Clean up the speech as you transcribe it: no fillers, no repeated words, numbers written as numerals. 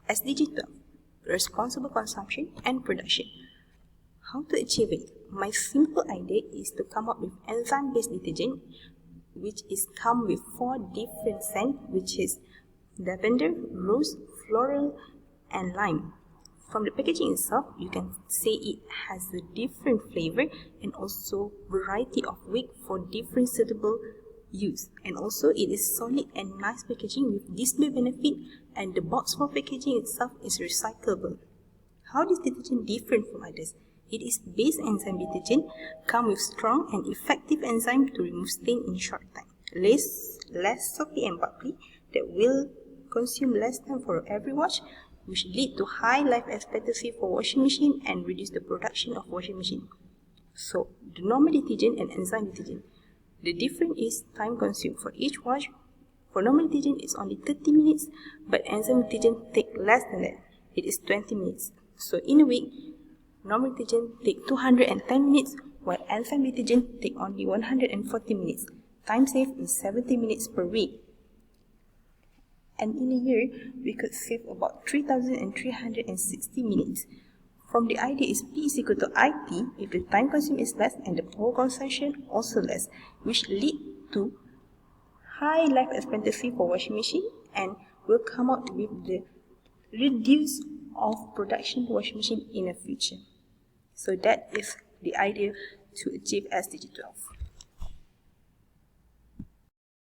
SDG12, responsible consumption and production. How to achieve it? My simple idea is to come up with enzyme-based detergent, which is come with 4 different scents, which is lavender, rose, floral, and lime. From the packaging itself, you can say it has a different flavor and also variety of wick for different suitable use. And also it is solid and nice packaging with display benefit, and the box for packaging itself is recyclable. How is detergent different from others? It is base enzyme detergent, come with strong and effective enzyme to remove stain in short time. Less soapy and bubbly, that will consume less time for every wash, which lead to high life expectancy for washing machine and reduce the production of washing machine. So, the normal detergent and enzyme detergent, the difference is time consumed for each wash. For normal detergent, it's only 30 minutes, but enzyme detergent take less than that. It is 20 minutes. So, in a week, normal detergent take 210 minutes, while enzyme detergent take only 140 minutes. Time saved is 70 minutes per week. And in a year, we could save about 3,360 minutes. From the idea is P is equal to IT if the time consumed is less and the power consumption also less, which lead to high life expectancy for washing machine and will come out with the reduce of production washing machine in the future. So that is the idea to achieve SDG12.